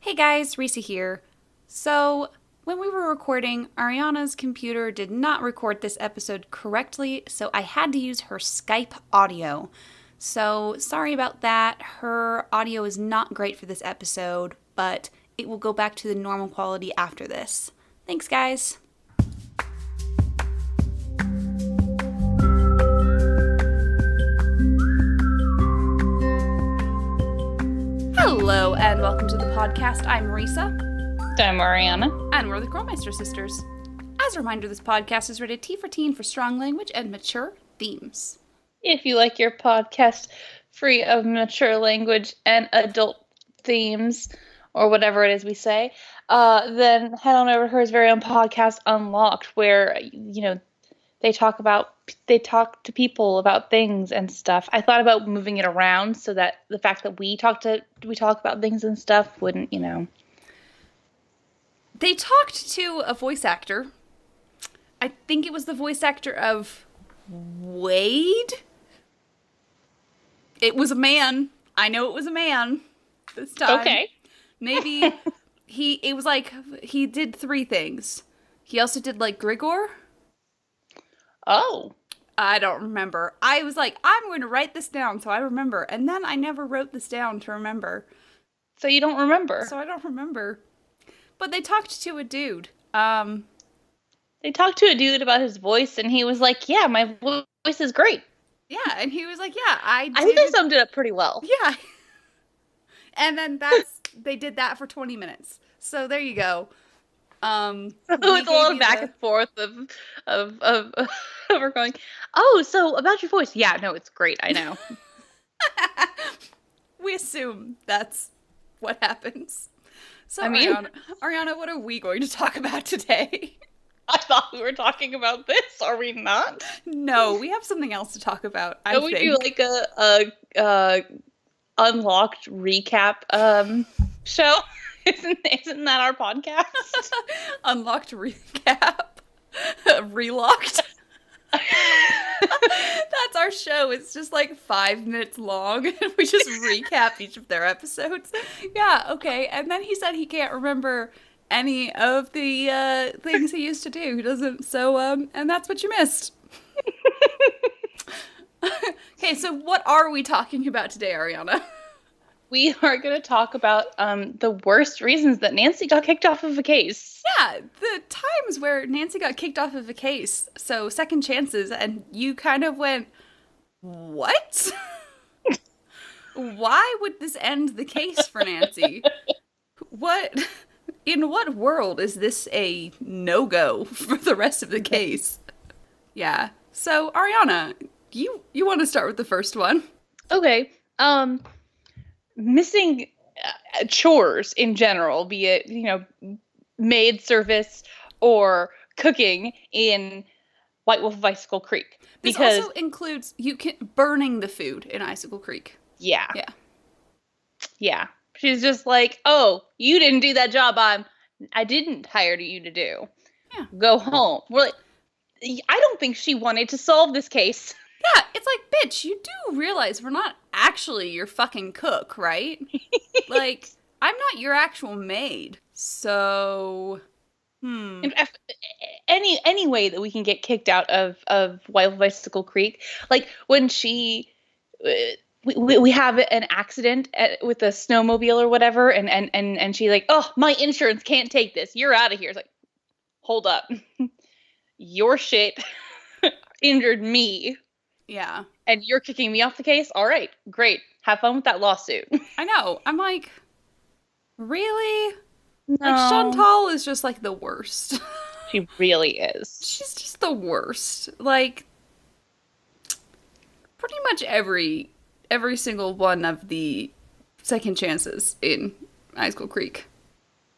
Hey guys, Risa here. So, when we were recording, Ariana's computer did not record this episode correctly, so I had to use her Skype audio. So, sorry about that. Her audio is not great for this episode, but it will go back to the normal quality after this. Thanks, guys. Hello, and welcome to the podcast. I'm Risa. I'm Ariana. And we're the Krolmeister sisters. As a reminder, this podcast is rated T for teen for strong language and mature themes. If you like your podcast free of mature language and adult themes, or whatever it is we say, then head on over to her very own podcast, Unlocked, where, they talk to people about things and stuff. I thought about moving it around so that the fact that we talk about things and stuff wouldn't, They talked to a voice actor. I think it was the voice actor of Wade. It was a man. I know it was a man this time. Okay. Maybe it was like he did 3 things. He also did like Grigor. Oh. I don't remember. I was like, I'm going to write this down so I remember. And then I never wrote this down to remember. So you don't remember? So I don't remember. But they talked to a dude. They talked to a dude about his voice, and he was like, yeah, my voice is great. Yeah, and he was like, yeah, I think they summed it up pretty well. Yeah. And then they did that for 20 minutes. So there you go. It was a lot of back and forth of we're going, oh, so about your voice. Yeah, no, it's great. I know. We assume that's what happens. So, Ariana, what are we going to talk about today? I thought we were talking about this. Are we not? No, we have something else to talk about. Don't we do like a Unlocked recap show? Isn't that our podcast? Unlocked recap. Relocked. That's our show. It's just like 5 minutes long, and we just recap each of their episodes. Yeah, okay. And then he said he can't remember any of the things he used to do. He doesn't. So, and that's what you missed. Okay, so what are we talking about today, Ariana? We are going to talk about the worst reasons that Nancy got kicked off of a case. Yeah, the times where Nancy got kicked off of a case. So, second chances, and you kind of went, what? Why would this end the case for Nancy? In what world is this a no-go for the rest of the case? Yeah. So, Ariana, you want to start with the first one? Okay. Missing chores in general, be it, maid service or cooking in White Wolf of Icicle Creek. Because this also includes burning the food in Icicle Creek. Yeah. Yeah. She's just like, oh, you didn't do that job I didn't hire you to do. Yeah. Go home. We're like, I don't think she wanted to solve this case. Yeah, it's like, bitch, you do realize we're not actually your fucking cook, right? Like, I'm not your actual maid. So, Any way that we can get kicked out of Wild Bicycle Creek, like when she, we have an accident with a snowmobile or whatever, and she's like, oh, my insurance can't take this. You're out of here. It's like, hold up, your shit injured me. Yeah. And you're kicking me off the case? All right, great. Have fun with that lawsuit. I know. I'm like, really? No. Like, Chantal is just like the worst. She really is. She's just the worst. Like, pretty much every single one of the second chances in Icicle Creek.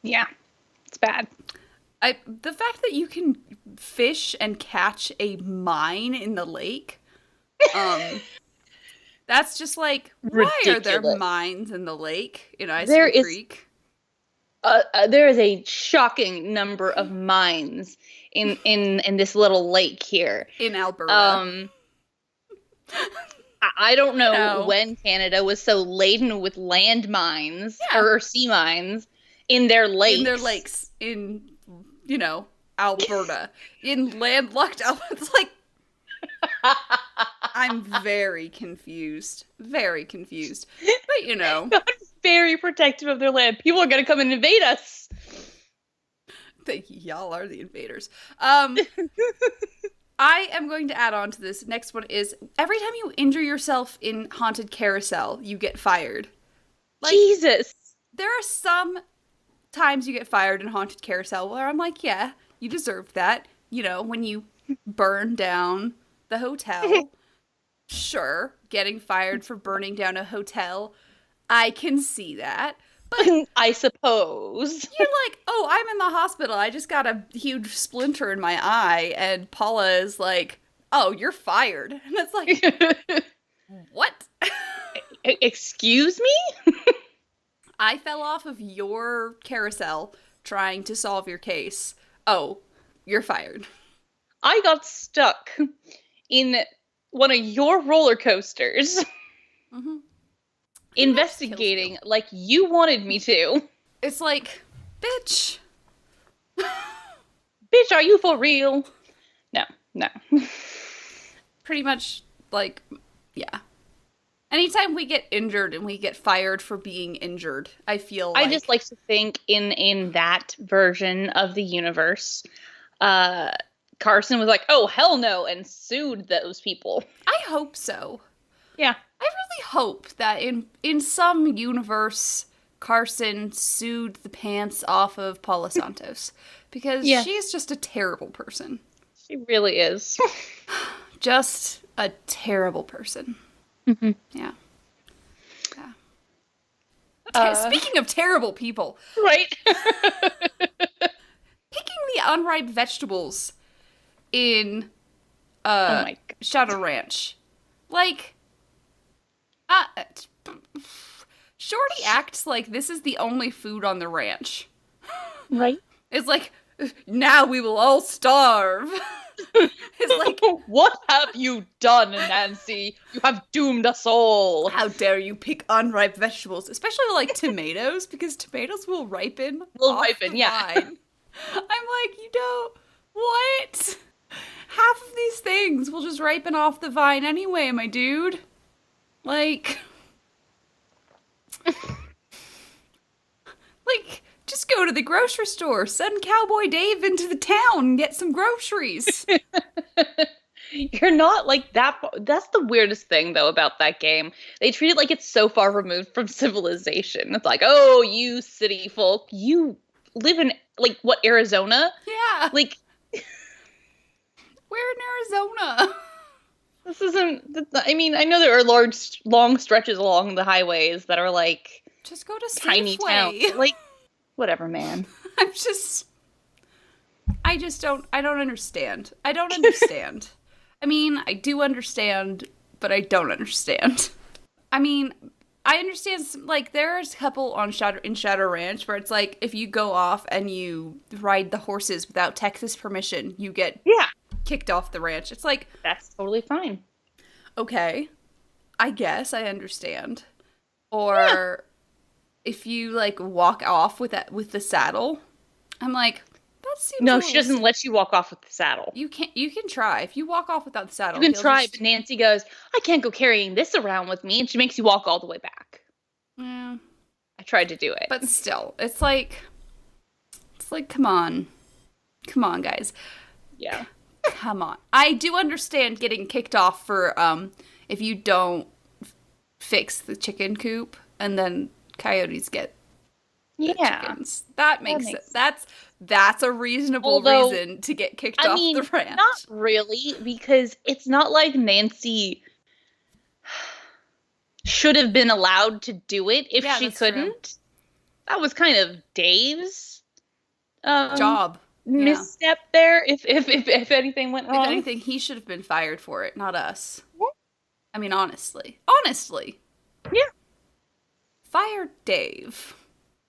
Yeah. It's bad. The fact that you can fish and catch a mine in the lake, that's just like, ridiculous. Why are there mines in the lake in Icicle Creek? There is a shocking number of mines in this little lake here In Alberta. I don't know when Canada was so laden with land mines or sea mines in their lakes. In their lakes in, Alberta. In landlocked Alberta. It's like, I'm very confused. Very confused. But, God's very protective of their land. People are going to come and invade us. Y'all are the invaders. I am going to add on to this. Next one is, every time you injure yourself in Haunted Carousel, you get fired. Like, Jesus. There are some times you get fired in Haunted Carousel where I'm like, yeah, you deserve that. When you burn down the hotel. Sure, getting fired for burning down a hotel. I can see that. But I suppose. You're like, oh, I'm in the hospital. I just got a huge splinter in my eye. And Paula is like, oh, you're fired. And it's like, what? Excuse me? I fell off of your carousel trying to solve your case. Oh, you're fired. I got stuck in one of your roller coasters. Mm-hmm. Investigating like you wanted me to. It's like, bitch. Bitch, are you for real? No. Pretty much, like, yeah. Anytime we get injured and we get fired for being injured, I feel like... I just like to think in that version of the universe, Carson was like, oh, hell no, and sued those people. I hope so. Yeah. I really hope that in some universe, Carson sued the pants off of Paula Santos. Because she's just a terrible person. She really is. Just a terrible person. Mm-hmm. Yeah. Speaking of terrible people. Right. Picking the unripe vegetables in Shadow Ranch. Like... Shorty acts like this is the only food on the ranch. Right? It's like, now we will all starve. It's like, what have you done, Nancy? You have doomed us all. How dare you pick unripe vegetables, especially like tomatoes, because tomatoes will ripen. Yeah. Vine. I'm like, what? Half of these things will just ripen off the vine anyway, my dude. Like, just go to the grocery store, send Cowboy Dave into the town and get some groceries. You're not like that. That's the weirdest thing, though, about that game. They treat it like it's so far removed from civilization. It's like, oh, you city folk, you live in, like, what, Arizona? Yeah. Like, where in Arizona? This isn't, I mean, I know there are long stretches along the highways that are like, just go to tiny towns. Like, whatever, man. I don't understand. I don't understand. I mean, I do understand, but I don't understand. I mean, I understand, like, there's a couple in Shadow Ranch where it's like, if you go off and you ride the horses without Texas permission, you get kicked off the ranch. It's like, that's totally fine. Okay, I guess I understand. Or if you like walk off with the saddle, I'm like, that seems. No, she doesn't let you walk off with the saddle. You can try. If you walk off without the saddle, you can try. But Nancy goes, I can't go carrying this around with me, and she makes you walk all the way back. Yeah, I tried to do it, but still, it's like, come on, guys. Yeah. Come on. I do understand getting kicked off for if you don't fix the chicken coop and then coyotes get chickens. That makes sense. That's a reasonable reason to get kicked off the ranch. Not really, because it's not like Nancy should have been allowed to do it if she couldn't. True. That was kind of Dave's job. Misstep there if anything went wrong. If anything, he should have been fired for it, not us. Yeah. I mean, honestly. Yeah. Fire Dave.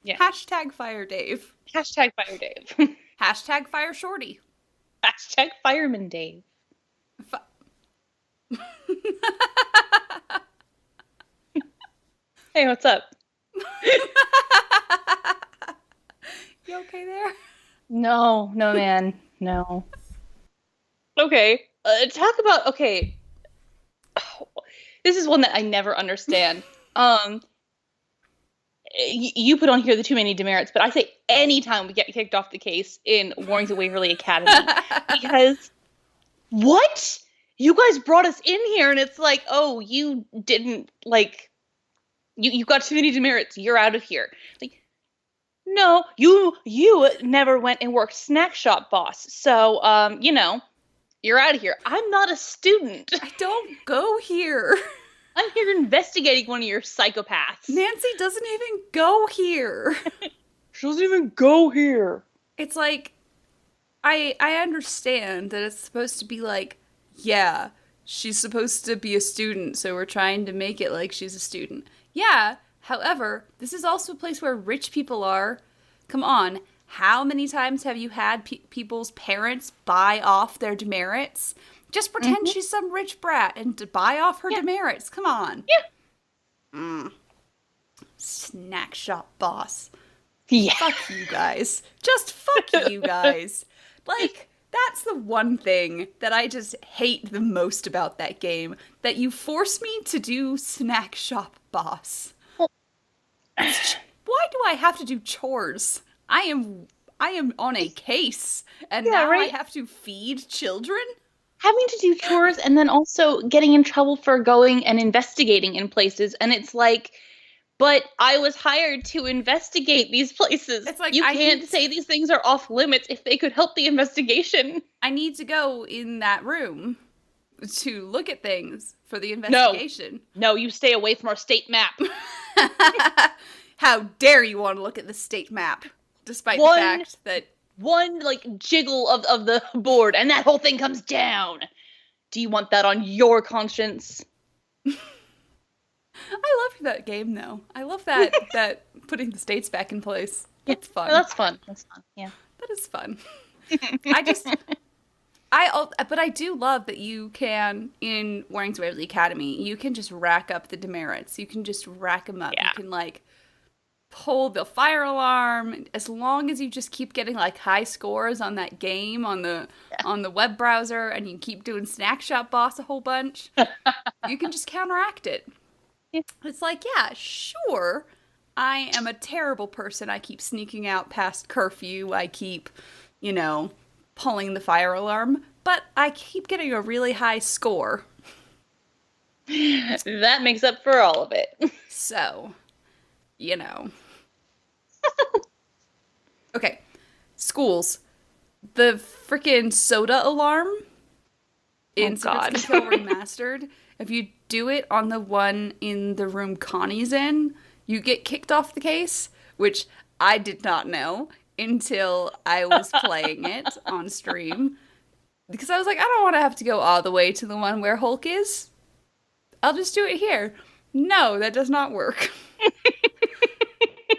Yeah. Hashtag fire Dave. Hashtag fire Dave. Hashtag fire Shorty. Hashtag fireman Dave. Hey, what's up? okay there? No, man. No. Okay. Talk about, okay. This is one that I never understand. You put on here the too many demerits, but I say anytime we get kicked off the case in Warnings at Waverly Academy, because what? You guys brought us in here, and it's like, oh, you didn't, like, you got too many demerits. You're out of here. Like, no, you never went and worked snack shop boss. So, you're out of here. I'm not a student. I don't go here. I'm here investigating one of your psychopaths. Nancy doesn't even go here. She doesn't even go here. It's like, I understand that it's supposed to be like, yeah, she's supposed to be a student, so we're trying to make it like she's a student. Yeah, however, this is also a place where rich people are. Come on, how many times have you had people's parents buy off their demerits? Just pretend she's some rich brat and to buy off her demerits. Come on. Yeah. Snack shop boss. Yeah. Fuck you guys. Just fuck you guys. Like, that's the one thing that I just hate the most about that game. That you force me to do snack shop boss. Why do I have to do chores? I am on a case, and now I have to feed children? Having to do chores and then also getting in trouble for going and investigating in places, and it's like, but I was hired to investigate these places. It's like, you can't say these things are off limits if they could help the investigation. I need to go in that room to look at things for the investigation. No, you stay away from our state map. How dare you want to look at the state map, despite the fact that one, like, jiggle of the board, and that whole thing comes down. Do you want that on your conscience? I love that game, though. I love that that putting the states back in place. That's fun. No, that's fun. That's fun. Yeah, that is fun. But I do love that you can, in Warnings at Waverly Academy, you can just rack up the demerits. You can just rack them up. Yeah. You can, like, pull the fire alarm, as long as you just keep getting like high scores on that game on the web browser, and you keep doing snack shop boss a whole bunch. You can just counteract it. Yeah. It's like, yeah, sure, I am a terrible person. I keep sneaking out past curfew. I keep, pulling the fire alarm, but I keep getting a really high score. That makes up for all of it. So, Okay, schools. The freaking soda alarm in Secrets Control Remastered. If you do it on the one in the room Connie's in, you get kicked off the case, which I did not know until I was playing it on stream. Because I was like, I don't want to have to go all the way to the one where Hulk is. I'll just do it here. No, that does not work.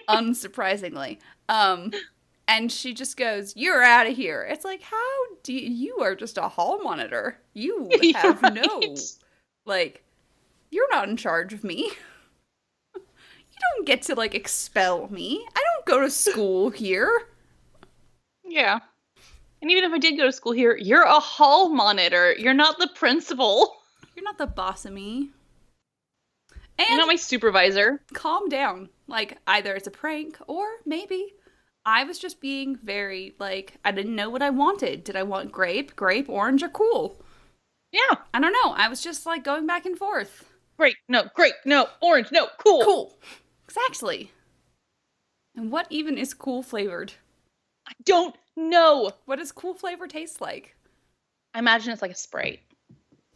Unsurprisingly. And she just goes, "You're out of here." It's like, how do you are just a hall monitor. You have no, like, you're not in charge of me. You don't get to, like, expel me. I don't go to school here. Yeah. And even if I did go to school here, you're a hall monitor. You're not the principal. You're not the boss of me. And you're not my supervisor. Calm down. Like, either it's a prank, or maybe I was just being very, like, I didn't know what I wanted. Did I want grape, orange, or cool? Yeah. I don't know. I was just, like, going back and forth. Grape, no, orange, no, cool. Cool. Exactly. And what even is cool flavored? I don't know. What does cool flavor taste like? I imagine it's like a Sprite.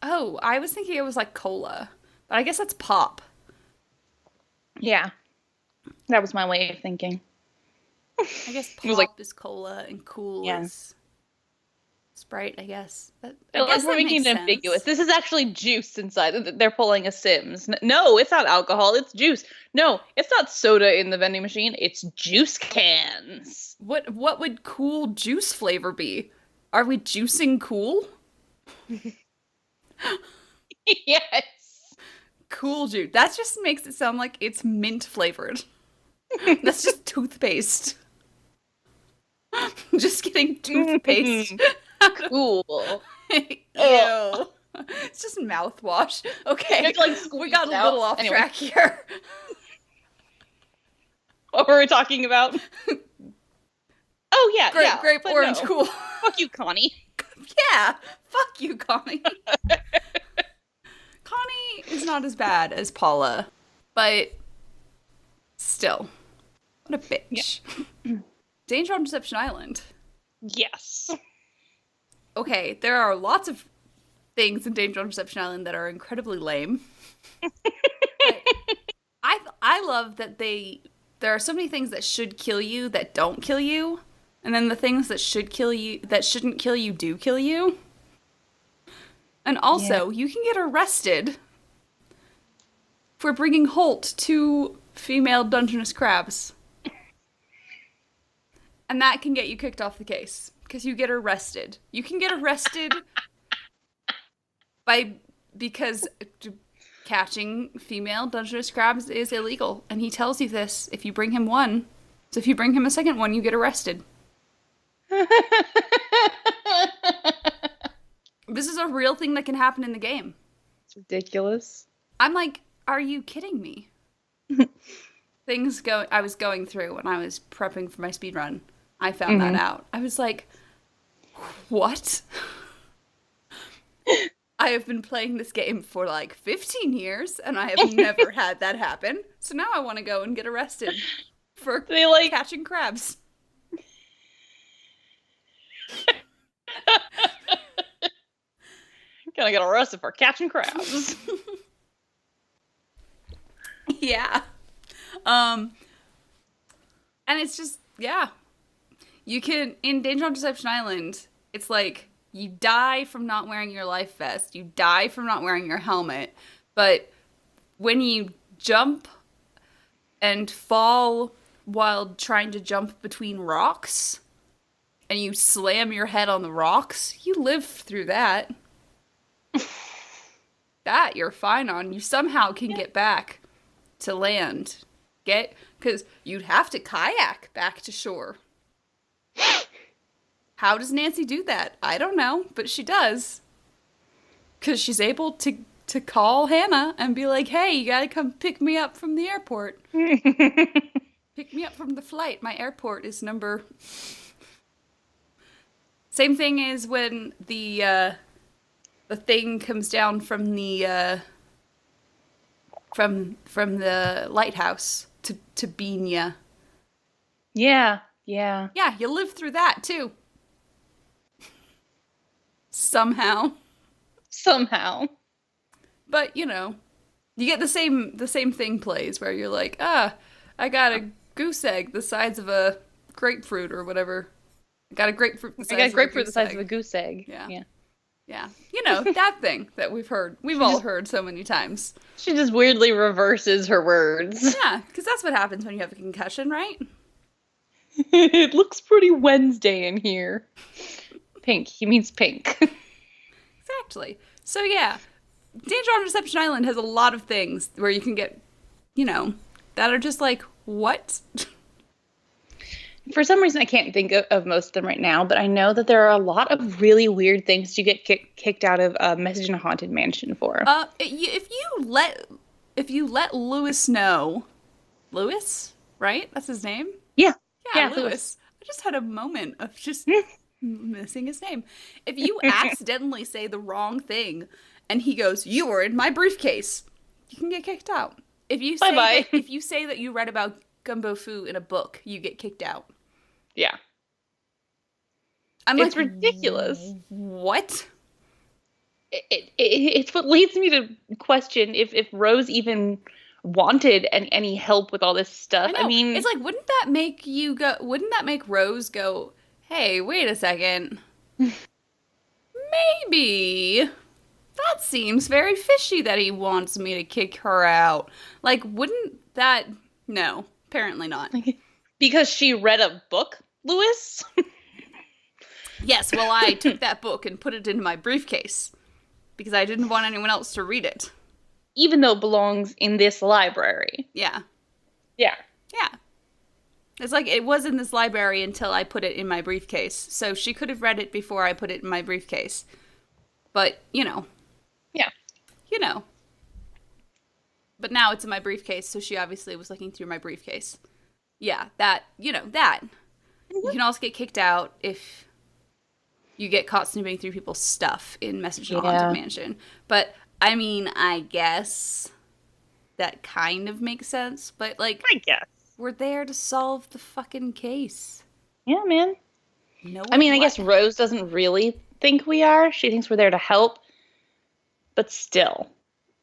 Oh, I was thinking it was like cola. But I guess that's pop. Yeah. That was my way of thinking. I guess pop is cola and cool is Sprite, I guess. We're making it ambiguous. This is actually juice inside. They're pulling a Sims. No, it's not alcohol. It's juice. No, it's not soda in the vending machine. It's juice cans. What would cool juice flavor be? Are we juicing cool? Yes. Cool juice. That just makes it sound like it's mint flavored. That's just toothpaste. Just getting toothpaste. Cool. Ugh. Ew. It's just mouthwash. You Okay, have to, like, we squeeze got it a out. little off Anyway. track here. What were we talking about? Oh, yeah, yeah. Grape, but orange, no. cool. Fuck you, Connie. Yeah, fuck you, Connie. Connie is not as bad as Paula, but still, what a bitch. Yeah. Danger on Deception Island. Yes. Okay, there are lots of things in Danger on Deception Island that are incredibly lame. But I love that there are so many things that should kill you that don't kill you, and then the things that should kill you that shouldn't kill you do kill you. And also, you can get arrested for bringing Holt to female Dungeness crabs. And that can get you kicked off the case because you get arrested. You can get arrested because catching female Dungeness crabs is illegal, and he tells you this if you bring him one. So if you bring him a second one, you get arrested. This is a real thing that can happen in the game. It's ridiculous. I'm like, are you kidding me? I was going through when I was prepping for my speedrun. I found that out. I was like, what? I have been playing this game for like 15 years, and I have never had that happen. So now I want to go and get arrested for catching crabs. Gonna get arrested for catching crabs. Yeah. And it's just, yeah. You can, in Danger on Deception Island, it's like, you die from not wearing your life vest, you die from not wearing your helmet, but when you jump and fall while trying to jump between rocks, and you slam your head on the rocks, you live through that. That you're fine on. You somehow can get back to land. Because you'd have to kayak back to shore. How does Nancy do that? I don't know, but she does. Because she's able to call Hannah and be like, hey, you gotta come pick me up from the airport. Pick me up from the flight. My airport is number... Same thing is when the thing comes down from the from the lighthouse to bean ya. Yeah. Yeah, you live through that too. Somehow. But you know, you get the same thing plays where you're like, I got a goose egg the size of a grapefruit or whatever. I got grapefruit the size of a goose egg. Yeah. You know, that thing that we've all heard so many times. She just weirdly reverses her words. Yeah, because that's what happens when you have a concussion, right? It looks pretty Wednesday in here. Pink. He means pink. Exactly. So yeah, Danger on Deception Island has a lot of things where you can get, you know, that are just like, what? For some reason, I can't think of most of them right now, but I know that there are a lot of really weird things you get kicked out of Message in a Haunted Mansion for. If you let Lewis know, Lewis, right? That's his name? Yeah, Lewis. I just had a moment of just missing his name. If you accidentally say the wrong thing and he goes, "You were in my briefcase," you can get kicked out. If you say that you read about Gumbo Fu in a book, you get kicked out. Yeah. It's like, ridiculous. What? It's what leads me to question if Rose even wanted any help with all this stuff. I mean, it's like, wouldn't that make Rose go, hey, wait a second. Maybe that seems very fishy that he wants me to kick her out. Like, wouldn't that... No, apparently not. Because she read a book, Lewis? Yes, well, I took that book and put it in my briefcase because I didn't want anyone else to read it. Even though it belongs in this library. Yeah. Yeah. Yeah. It's like it was in this library until I put it in my briefcase. So she could have read it before I put it in my briefcase. But, Yeah. you know. But now it's in my briefcase, so she obviously was looking through my briefcase. Yeah, that. You can also get kicked out if you get caught snooping through people's stuff in Message in a Haunted Mansion. But, I mean, I guess that kind of makes sense. But, like, I guess. we're there to solve the fucking case. Yeah, man. No. I mean, I guess Rose doesn't really think we are. She thinks we're there to help. But still,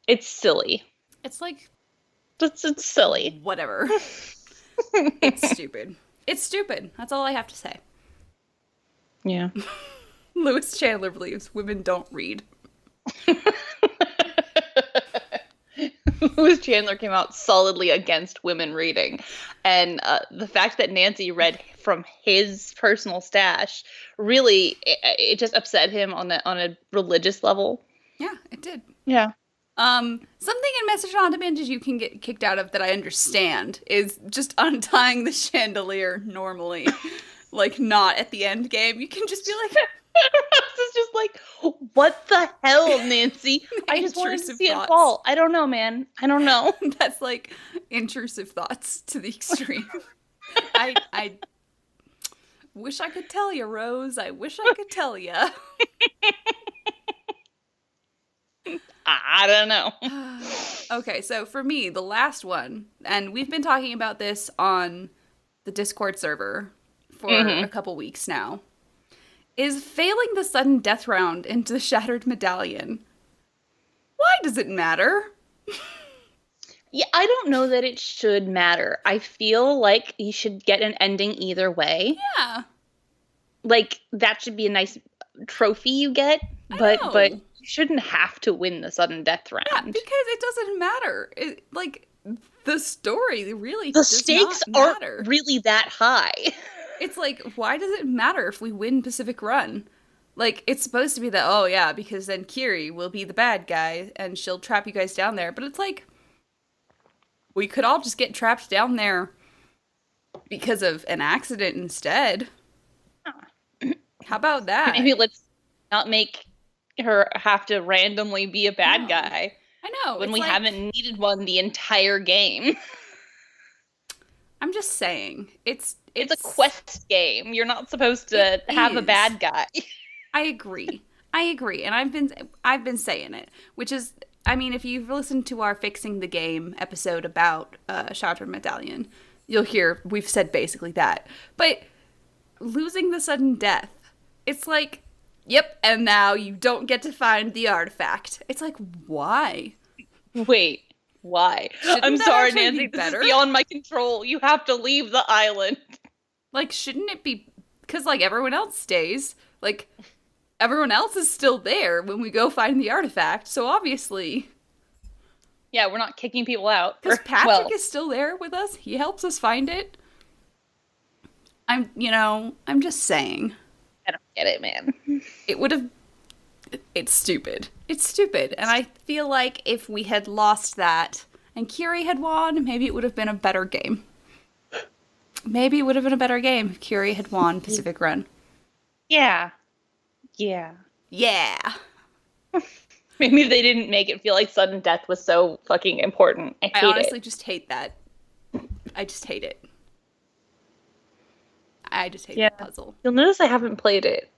it's silly. It's like... It's silly. Whatever. It's stupid. It's stupid. That's all I have to say. Yeah. Lewis Chandler believes women don't read. Lewis Chandler came out solidly against women reading. And the fact that Nancy read from his personal stash, really, it just upset him on a religious level. Yeah, it did. Yeah. Something in Message on Demand you can get kicked out of that I understand is just untying the chandelier normally. Like, not at the end game. You can just be like... It's just like, what the hell, Nancy? I just wanted to see it fall. I don't know, man. I don't know. That's like intrusive thoughts to the extreme. I wish I could tell you, Rose. I wish I could tell you. I don't know. Okay, so for me, the last one, and we've been talking about this on the Discord server for a couple weeks now, is failing the sudden death round into the Shattered Medallion. Why does it matter? Yeah, I don't know that it should matter. I feel like you should get an ending either way. Yeah. Like, that should be a nice trophy you get, but you shouldn't have to win the sudden death round. Yeah, because it doesn't matter. The story really the does stakes not matter. aren't really that high. It's like, why does it matter if we win Pacific Run? Like, it's supposed to be that, oh yeah, because then Kiri will be the bad guy and she'll trap you guys down there. But it's like, we could all just get trapped down there because of an accident instead. How about that? Maybe let's not make her have to randomly be a bad guy. I know. When we haven't needed one the entire game. I'm just saying. It's a quest game. You're not supposed to have a bad guy. I agree. And I've been saying it, which is, I mean, if you've listened to our Fixing the Game episode about Shattered Medallion, you'll hear we've said basically that. But losing the sudden death, it's like, yep, and now you don't get to find the artifact. It's like, why? Wait, why? I'm sorry, Nancy, this is beyond my control. You have to leave the island. Like, shouldn't it be, because, like, everyone else stays. Like, everyone else is still there when we go find the artifact, so obviously... Yeah, we're not kicking people out. Because Patrick is still there with us. He helps us find it. I'm just saying. I don't get it, man. It would have... It's stupid. It's stupid. And I feel like if we had lost that and Kiri had won, maybe it would have been a better game. Maybe it would have been a better game if Kiri had won Pacific Run. Yeah. Maybe they didn't make it feel like sudden death was so fucking important. I honestly just hate that. I just hate it. I just hate that puzzle. You'll notice I haven't played it.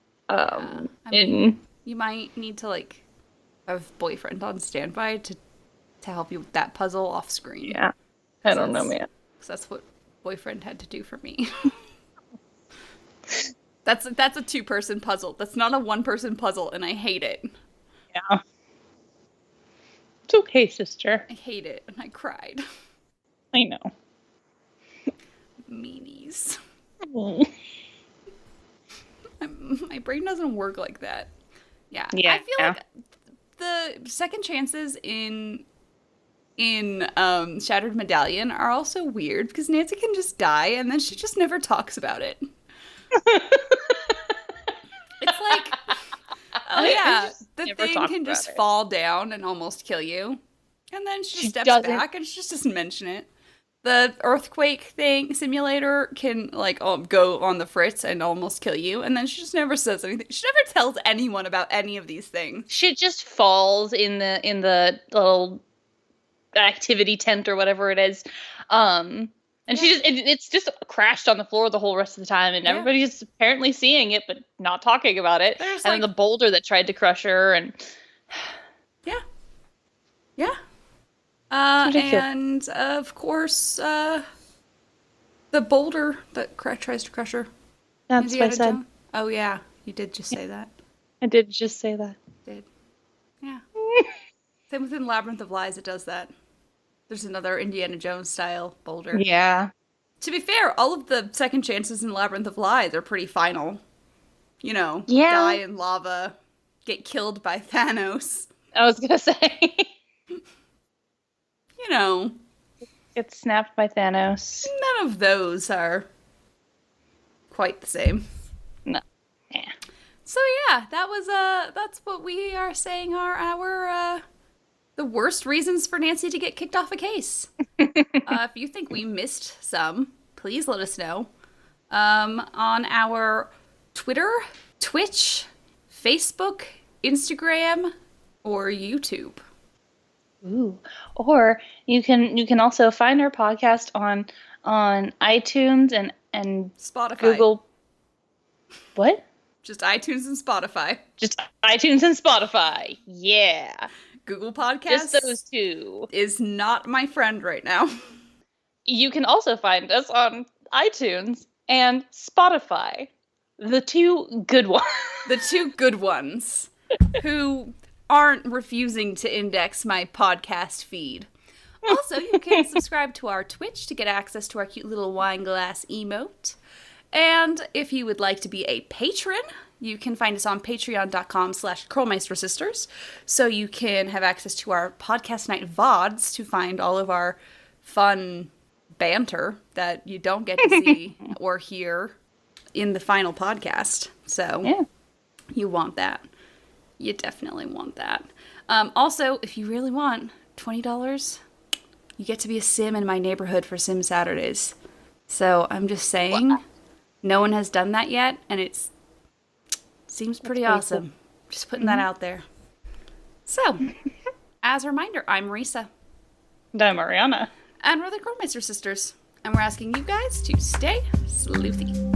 You might need to, like, have boyfriend on standby to help you with that puzzle off screen. Yeah. I don't know, man. Because that's what boyfriend had to do for me. That's a two-person puzzle. That's not a one-person puzzle, and I hate it. Yeah. It's okay, sister. I hate it, and I cried. I know. Meanies. My brain doesn't work like that. Yeah. I feel like the second chances in Shattered Medallion are also weird because Nancy can just die and then she just never talks about it. It's like, oh yeah, the thing can just fall down and almost kill you. And then she steps back and she just doesn't mention it. the earthquake thing simulator can like go on the fritz and almost kill you, and then she just never says anything. She never tells anyone about any of these things. Shit just falls in the little activity tent or whatever it is. And she it's just crashed on the floor the whole rest of the time, and everybody's apparently seeing it but not talking about it. And then the boulder that tried to crush her, and and of course, the boulder that tries to crush her. That's what I said. Oh yeah, you did just say that. I did just say that. Did. Yeah. Same with Labyrinth of Lies, it does that. There's another Indiana Jones style boulder. Yeah. To be fair, all of the second chances in Labyrinth of Lies are pretty final. You know, die in lava, get killed by Thanos. I was gonna say. You know. Get snapped by Thanos. None of those are quite the same. No. Yeah. So yeah, that's what we are saying are our the worst reasons for Nancy to get kicked off a case. If you think we missed some, please let us know. On our Twitter, Twitch, Facebook, Instagram, or YouTube. Ooh. Or you can also find our podcast on iTunes and Spotify. Google. What? Just iTunes and Spotify. Just iTunes and Spotify. Yeah. Google Podcasts. Just those two. Is not my friend right now. You can also find us on iTunes and Spotify. The two good ones. The two good ones who aren't refusing to index my podcast feed. Also, you can subscribe to our Twitch to get access to our cute little wine glass emote. And if you would like to be a patron, you can find us on patreon.com/Krolmeister Sisters. So you can have access to our podcast night VODs to find all of our fun banter that you don't get to see or hear in the final podcast. So you want that. You definitely want that. Also, if you really want $20, you get to be a sim in my neighborhood for Sim Saturdays. So I'm just saying, no one has done that yet, and it seems pretty awesome. Cool. Just putting that out there. So, as a reminder, I'm Marisa. And I'm Ariana. And we're the Krolmeister Sisters. And we're asking you guys to stay sleuthy.